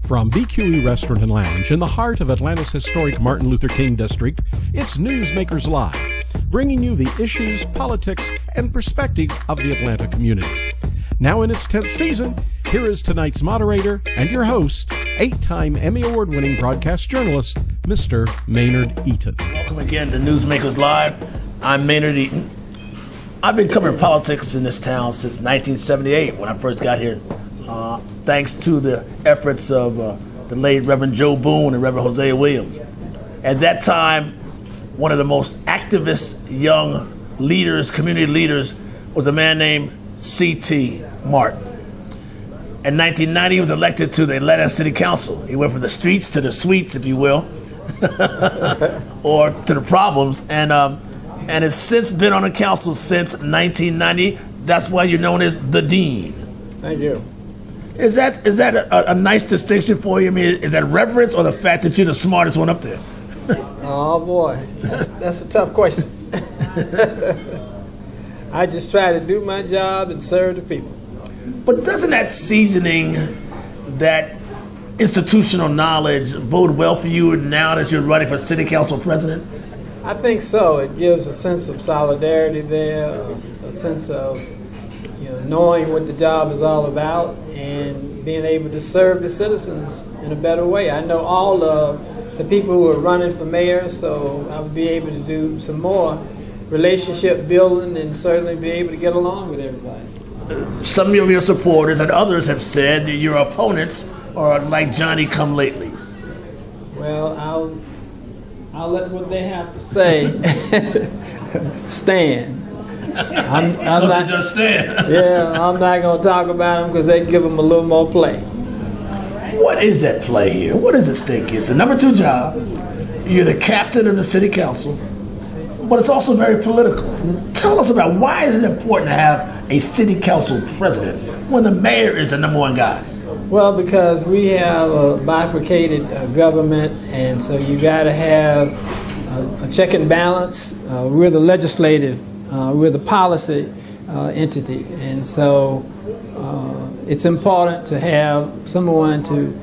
From BQE Restaurant and Lounge in the heart of Atlanta's historic Martin Luther King District, it's Newsmakers Live, bringing you the issues, politics, and perspective of the Atlanta community. Now in its 10th season, here is tonight's moderator and your host, 8-time Emmy Award-winning broadcast journalist, Mr. Maynard Eaton. Welcome again to Newsmakers Live. I'm Maynard Eaton. I've been covering politics in this town since 1978 when I first got here, thanks to the efforts of the late Reverend Joe Boone and Reverend Hosea Williams. At that time, one of the most activist young leaders, community leaders, was a man named C.T. Martin. In 1990, he was elected to the Atlanta City Council. He went from the streets to the suites, if you will, or to the problems, and has since been on the council since 1990. That's why you're known as the Dean. Thank you. Is that a nice distinction for you? I mean, is that reverence or the fact that you're the smartest one up there? Oh boy, that's a tough question. I just try to do my job and serve the people. But doesn't that seasoning, that institutional knowledge, bode well for you now that you're running for city council president? I think so. It gives a sense of solidarity there, a sense of knowing what the job is all about and being able to serve the citizens in a better way. I know all of the people who are running for mayor, so I would be able to do some more relationship building and certainly be able to get along with everybody. Some of your supporters and others have said that your opponents are like Johnny-come-latelys. Well, I'll let what they have to say stand. I'm not just stand. Yeah, I'm not going to talk about them because they give them a little more play. What is at play here? What is at stake? It's the number 2 job. You're the captain of the city council, but it's also very political. Tell us about why is it important to have a city council president when the mayor is the number 1 guy? Well, because we have a bifurcated government, and so you got to have a check and balance. We're the legislative, we're the policy entity, and so it's important to have someone to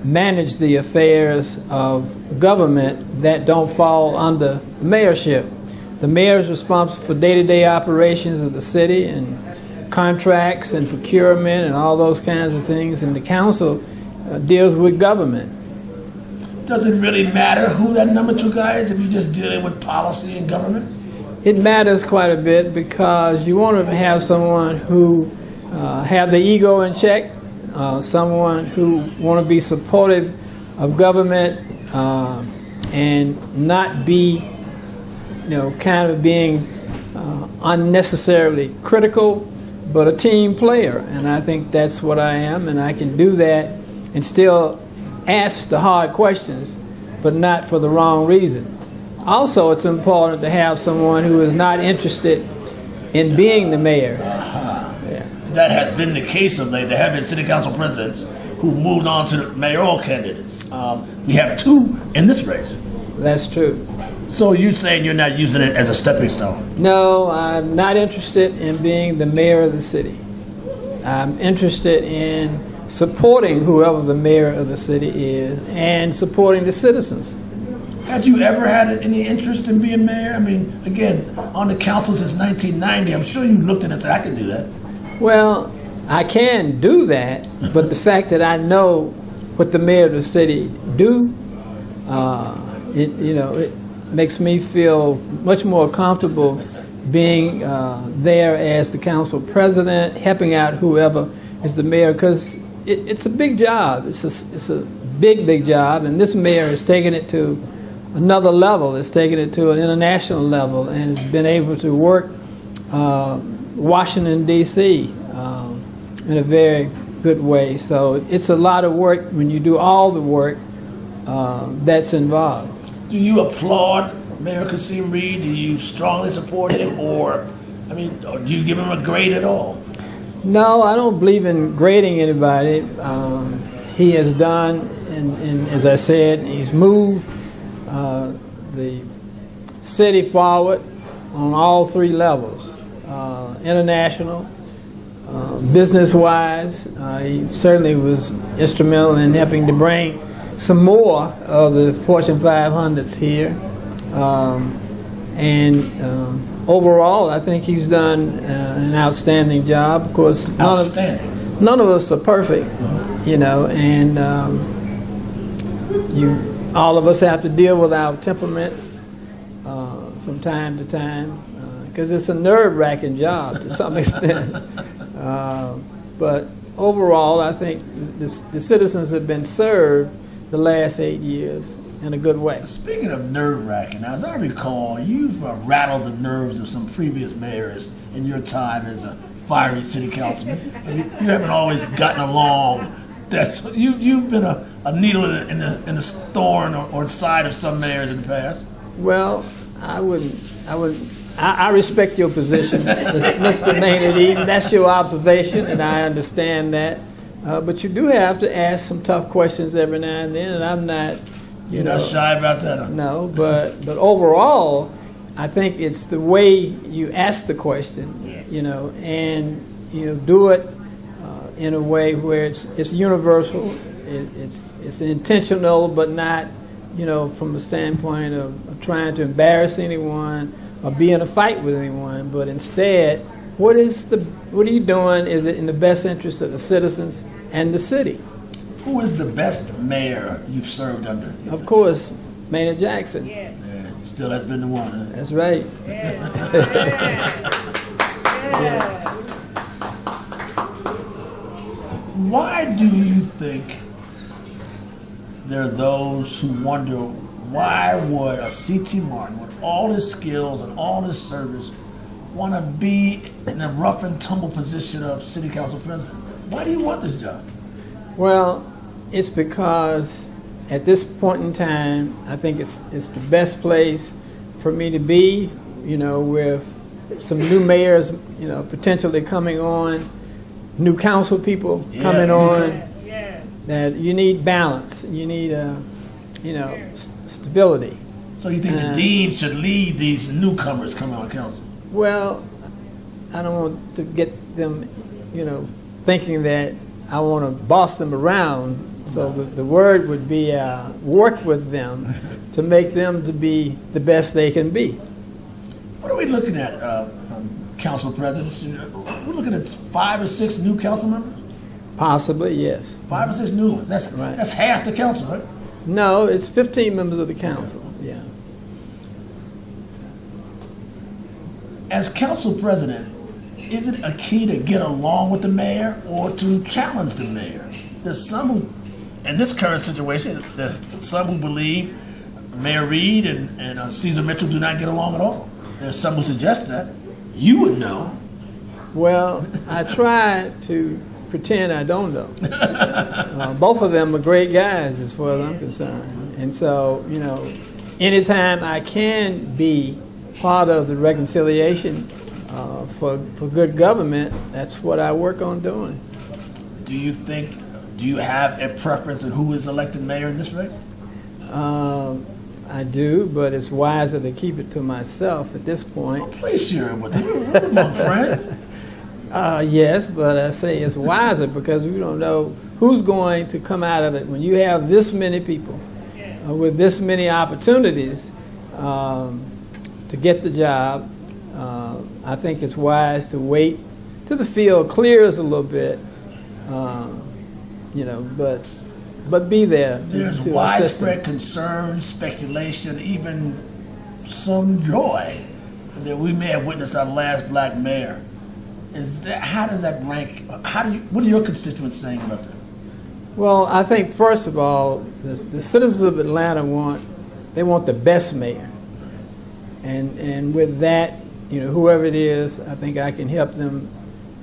manage the affairs of government that don't fall under the mayorship. The mayor is responsible for day-to-day operations of the city and contracts and procurement and all those kinds of things, and the council deals with government. Does it really matter who that number 2 guy is if you're just dealing with policy and government? It matters quite a bit because you want to have someone who have the ego in check, someone who want to be supportive of government and not be, kind of being unnecessarily critical, but a team player. And I think that's what I am, and I can do that and still ask the hard questions, but not for the wrong reason. Also, it's important to have someone who is not interested in being the mayor. Yeah. That has been the case of late. There have been city council presidents who moved on to the mayoral candidates. We have 2 in this race. That's true. So you're saying you're not using it as a stepping stone? No, I'm not interested in being the mayor of the city. I'm interested in supporting whoever the mayor of the city is and supporting the citizens. Had you ever had any interest in being mayor? I mean, again, on the council since 1990, I'm sure you looked at it and said, I can do that. Well, I can do that, but the fact that I know what the mayor of the city do, it makes me feel much more comfortable being there as the council president, helping out whoever is the mayor, because it's a big job. It's a big job, and this mayor has taken it to another level. It's taken it to an international level and has been able to work Washington, D.C. In a very good way. So it's a lot of work when you do all the work that's involved. Do you applaud Mayor Kasim Reed? Do you strongly support him, or do you give him a grade at all? No, I don't believe in grading anybody. He has done, and as I said, he's moved the city forward on all 3 levels: international, Business-wise, he certainly was instrumental in helping to bring some more of the Fortune 500s here. Overall, I think he's done an outstanding job. Of course, none of us are perfect, and all of us have to deal with our temperaments from time to time, because it's a nerve-wracking job to some extent. But overall, I think the citizens have been served the last 8 years in a good way. Speaking of nerve-wracking, as I recall, you've rattled the nerves of some previous mayors in your time as a fiery city councilman. You haven't always gotten along. You've been a needle in the thorn or side of some mayors in the past. Well, I respect your position, Mr. Maynard Eaton. That's your observation, and I understand that. But you do have to ask some tough questions every now and then, and I'm not. You're not shy about that, huh? No, but overall, I think it's the way you ask the question, and do it in a way where it's universal, it's intentional, but not, from the standpoint of trying to embarrass anyone or be in a fight with anyone, but instead, what are you doing? Is it in the best interest of the citizens and the city? Who is the best mayor you've served under? Of course, Maynard Jackson. Yeah, still has been the one, huh? That's right. Yes. Why do you think there are those who wonder why would a C.T. Martin, with all his skills and all his service, want to be in the rough and tumble position of city council president? Why do you want this job? Well, it's because at this point in time, I think it's the best place for me to be, with some new mayors, potentially coming on, new council people coming on. That you need balance. You need, stability. So you think the dean should lead these newcomers coming on council? Well, I don't want to get them, thinking that I want to boss them around. So the word would be work with them to make them to be the best they can be. What are we looking at, council presidents? We're looking at 5 or 6 new council members? Possibly, yes. 5 or 6 new ones. That's right. That's half the council, right? No, it's 15 members of the council, yeah. As council president, is it a key to get along with the mayor or to challenge the mayor? There's some who, in this current situation, there's some who believe Mayor Reed and Cesar Mitchell do not get along at all. There's some who suggest that. You would know. Well, I try to pretend I don't know. Both of them are great guys as far as I'm concerned. And so, anytime I can be part of the reconciliation for good government, that's what I work on doing. Do you have a preference in who is elected mayor in this race? I do, but it's wiser to keep it to myself at this point. Well, please share it with me. We're among friends. Yes, but I say it's wiser because we don't know who's going to come out of it. When you have this many people with this many opportunities to get the job, I think it's wise to wait till the field clears a little bit, but be there. There's widespread concern, speculation, even some joy that we may have witnessed our last black mayor. How does that rank? What are your constituents saying about that? Well, I think first of all, the citizens of Atlanta want the best mayor, and with that, whoever it is, I think I can help them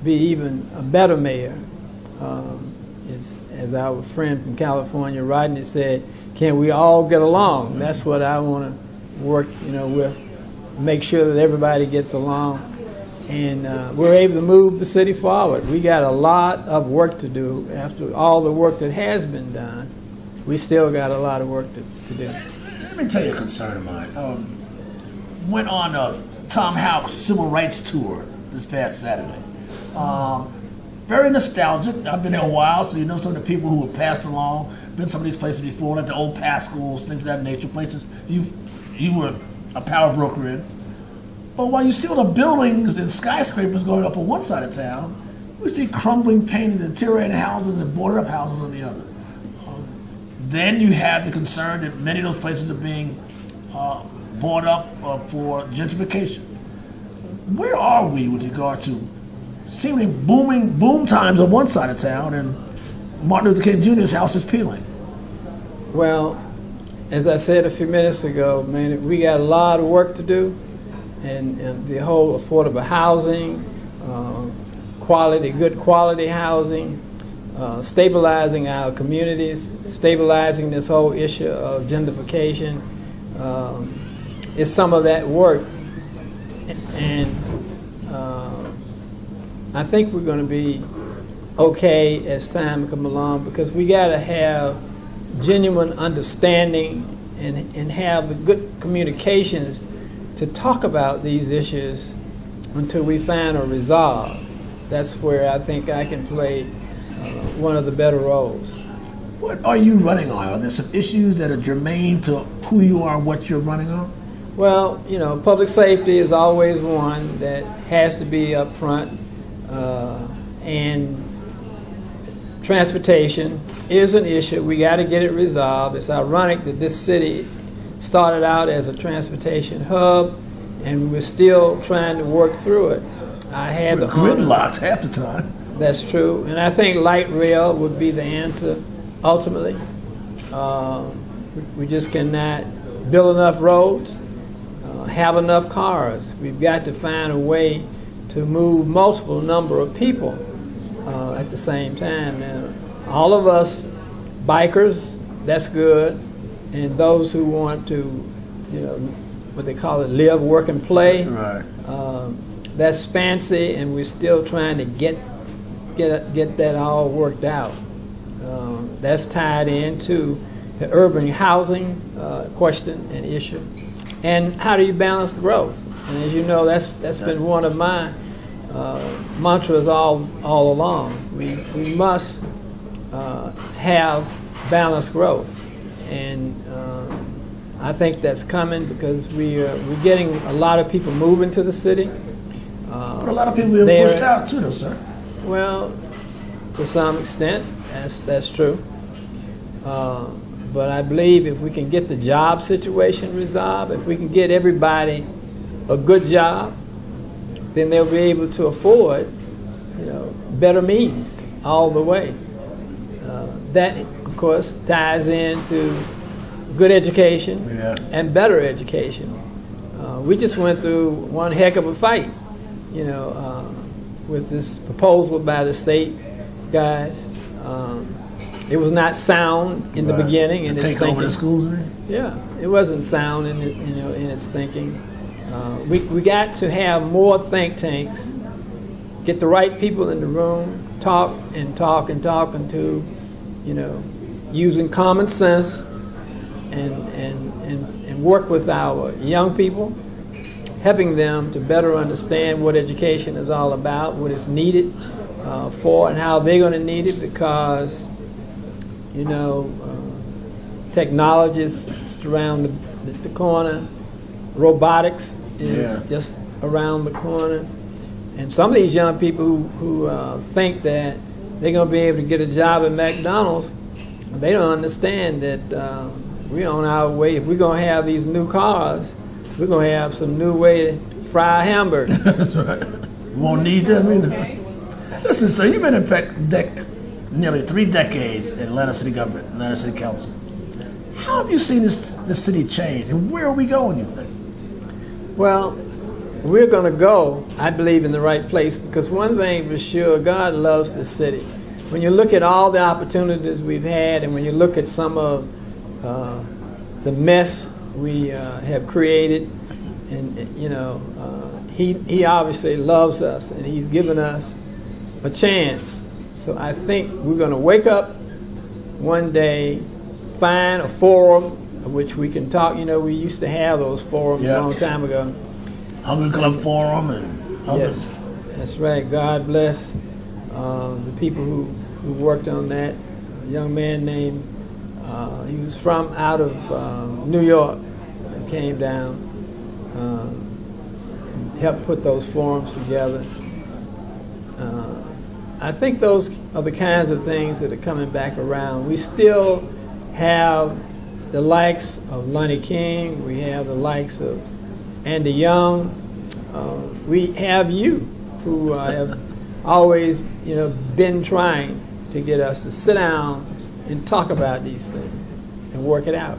be even a better mayor. As our friend from California, Rodney, said, can we all get along? That's what I want to work, with, make sure that everybody gets along. And we're able to move the city forward. We got a lot of work to do. After all the work that has been done, we still got a lot of work to do. Let me tell you a concern of mine. Went on a Tom Houck's civil rights tour this past Saturday. very nostalgic. I've been there a while, so you know some of the people who have passed along. Been some of these places before, like the old past schools, things of that nature. Places you were a power broker in. But while you see all the buildings and skyscrapers going up on one side of town, we see crumbling, painted, deteriorating houses and boarded up houses on the other. Then you have the concern that many of those places are being bought up for gentrification. Where are we with regard to seemingly boom times on one side of town and Martin Luther King Jr.'s house is peeling? Well, as I said a few minutes ago, man, we got a lot of work to do, and the whole affordable housing, good quality housing, stabilizing our communities, stabilizing this whole issue of gentrification is some of that work. And I think we're going to be okay as time comes along, because we got to have genuine understanding and have the good communications to talk about these issues until we find a resolve. That's where I think I can play one of the better roles. What are you running on? Are there some issues that are germane to who you are and what you're running on? Well, public safety is always one that has to be up front, and transportation is an issue. We got to get it resolved. It's ironic that this city started out as a transportation hub, and we're still trying to work through it. We're gridlocked half the time. That's true, and I think light rail would be the answer ultimately. We just cannot build enough roads, have enough cars. We've got to find a way to move multiple number of people at the same time. Now, all of us bikers, that's good, and those who want to, what they call it, live, work, and play. Right. That's fancy, and we're still trying to get that all worked out. That's tied into the urban housing question and issue. And how do you balance growth? And as you know, that's been one of my mantras all along. We must have balanced growth, and I think that's coming because we're getting a lot of people moving to the city. But a lot of people being pushed out too, though, sir. Well, to some extent, that's true. But I believe if we can get the job situation resolved, if we can get everybody a good job, then they'll be able to afford, better means all the way. That, of course, ties into good education and better education. We just went through one heck of a fight, with this proposal by the state guys. It was not sound in the beginning in its thinking. Take over the schools, man? Yeah, it wasn't sound in its thinking. We got to have more think tanks, get the right people in the room, talk until, using common sense and work with our young people, helping them to better understand what education is all about, what it's needed for, and how they're going to need it, because technology is just around the corner. Robotics is just around the corner. And some of these young people who think that they're going to be able to get a job at McDonald's, they don't understand that we're on our way. If we're going to have these new cars, we're going to have some new way to fry a hamburger. That's right. We won't need them either. Listen, so you've been in nearly 3 decades in Atlanta City government, Atlanta City Council. How have you seen this city change, and where are we going, you think? Well, we're going to go, I believe, in the right place, because one thing for sure, God loves this city. When you look at all the opportunities we've had, and when you look at some of the mess we have created, and he obviously loves us, and he's given us a chance. So I think we're going to wake up one day, find a forum of which we can talk. We used to have those forums a long time ago. Hungry Club Forum and others. Yes, that's right. God bless the people who worked on that. A young man named, he was from out of New York, came down, helped put those forums together. I think those are the kinds of things that are coming back around. We still have the likes of Lonnie King, we have the likes of Andy Young, we have you who have always, been trying to get us to sit down and talk about these things and work it out.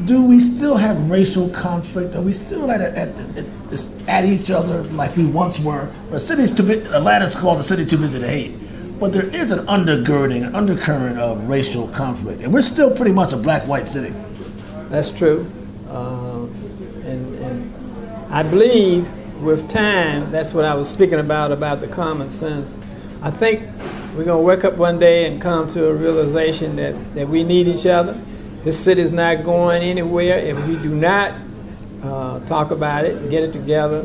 Do we still have racial conflict? Are we still at each other like we once were? Atlanta's called the city too busy to hate. But there is an undergirding, an undercurrent of racial conflict. And we're still pretty much a black-white city. That's true. And I believe with time, that's what I was speaking about the common sense. I think we're going to wake up one day and come to a realization that we need each other. This city is not going anywhere if we do not talk about it, get it together,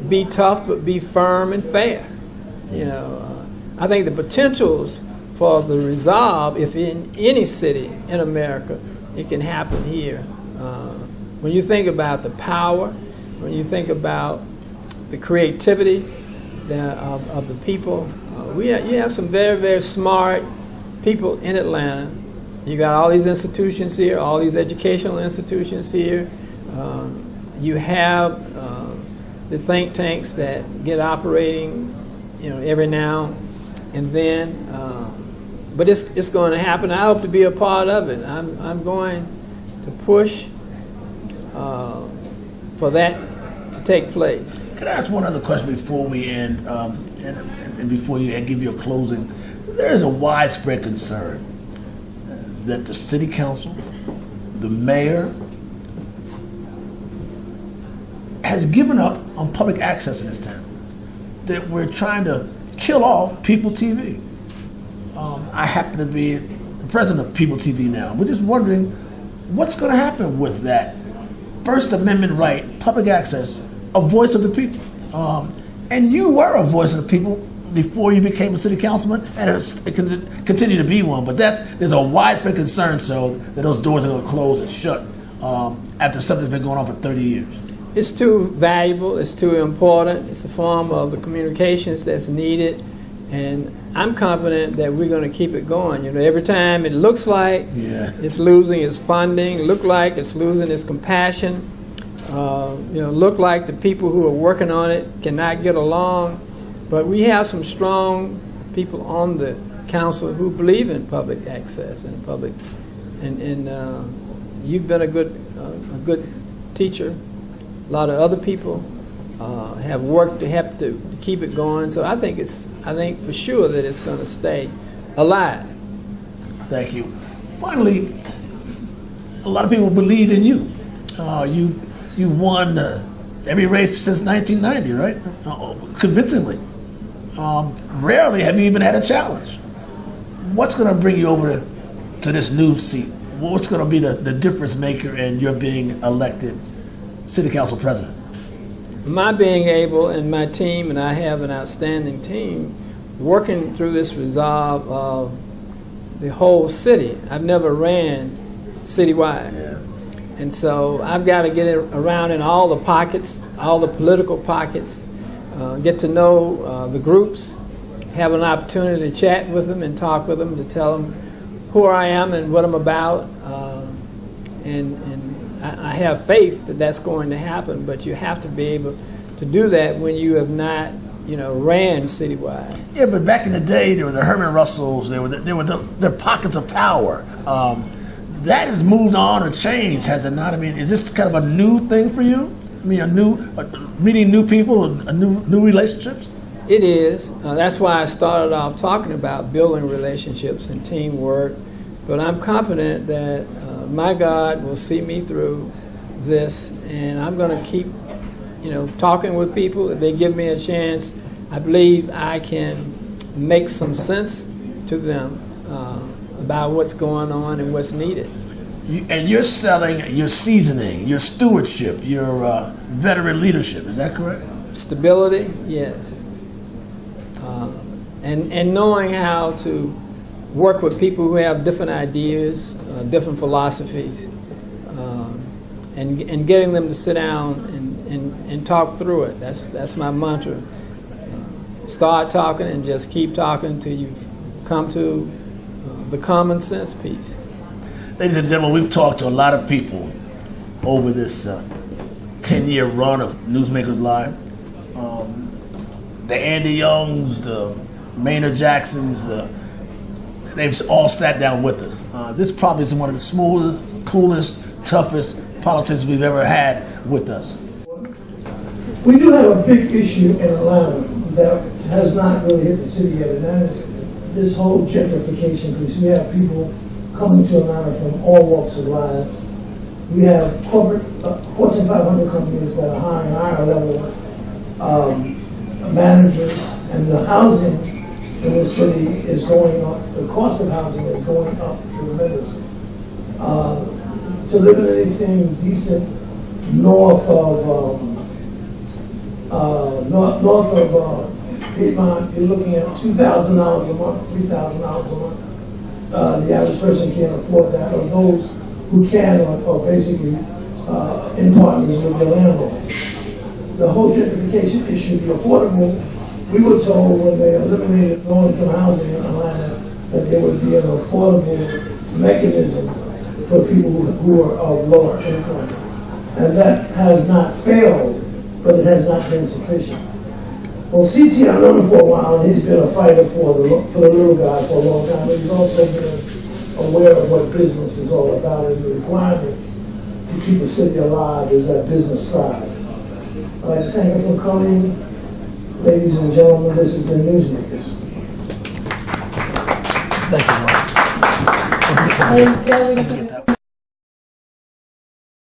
be tough but be firm and fair. I think the potentials for the resolve, if in any city in America, it can happen here. When you think about the power, when you think about the creativity of the people, you have some very, very smart people in Atlanta. You got all these institutions here, all these educational institutions here. You have the think tanks that get operating, every now and then. But it's going to happen. I hope to be a part of it. I'm going to push for that to take place. Can I ask one other question before we end, and before you give your closing? There's a widespread concern that the city council, the mayor, has given up on public access in this town. That we're trying to kill off People TV. I happen to be the president of People TV now. We're just wondering what's going to happen with that First Amendment right, public access, a voice of the people. And you were a voice of the people before you became a city councilman, and it can continue to be one. But there's a widespread concern, so that those doors are going to close and shut after something's been going on for 30 years. It's too valuable. It's too important. It's a form of the communications that's needed, and I'm confident that we're going to keep it going. Every time it looks like it's losing its funding, look like it's losing its compassion, look like the people who are working on it cannot get along. But we have some strong people on the council who believe in public access and public, and you've been a good teacher. A lot of other people have worked to help to keep it going. So I think for sure that it's going to stay alive. Thank you. Finally, a lot of people believe in you. You've won every race since 1990, right? Convincingly. Rarely have you even had a challenge. What's going to bring you over to this new seat? What's going to be the difference maker in your being elected city council president? My being able, and my team, and I have an outstanding team, working through this resolve of the whole city. I've never ran citywide. Yeah. And so I've got to get around in all the pockets, all the political pockets, get to know the groups, have an opportunity to chat with them and talk with them, to tell them who I am and what I'm about. And I have faith that that's going to happen, but you have to be able to do that when you have not, ran citywide. Yeah, but back in the day, there were the Herman Russells, there were the pockets of power. That has moved on or changed, has it not? I mean, is this kind of a new thing for you? I mean, meeting new people, new relationships? It is. That's why I started off talking about building relationships and teamwork. But I'm confident that my God will see me through this, and I'm going to keep, talking with people. If they give me a chance, I believe I can make some sense to them about what's going on and what's needed. And you're selling your seasoning, your stewardship, your veteran leadership. Is that correct? Stability, yes. and knowing how to work with people who have different ideas, different philosophies, and getting them to sit down and talk through it. That's my mantra. Start talking and just keep talking until you come to the common sense piece. Ladies and gentlemen, we've talked to a lot of people over this 10-year run of Newsmakers Live. The Andy Youngs, the Maynard Jacksons, they've all sat down with us. This probably is one of the smoothest, coolest, toughest politicians we've ever had with us. We do have a big issue in Atlanta that has not really hit the city yet, and that is this whole gentrification piece. We have people coming to Atlanta from all walks of lives. We have corporate Fortune 500 companies that are hiring higher level managers, and the housing in the city is going up. The cost of housing is going up tremendously. To live in anything decent north of Piedmont, you're looking at $2,000 a month, $3,000 a month. The average person can't afford that, or those who can are basically in partners with their landlord. The whole gentrification issue, the affordable, we were told when they eliminated low-income housing in Atlanta that there would be an affordable mechanism for people who are of lower income. And that has not failed, but it has not been sufficient. Well, CT, I've known him for a while, and he's been a fighter for the little guy for a long time, but he's also been aware of what business is all about, and the requirement to keep a city alive is that business thrive. I'd like to thank you for coming. Ladies and gentlemen, this has been Newsmakers. Thank you, Mark. Ladies and gentlemen,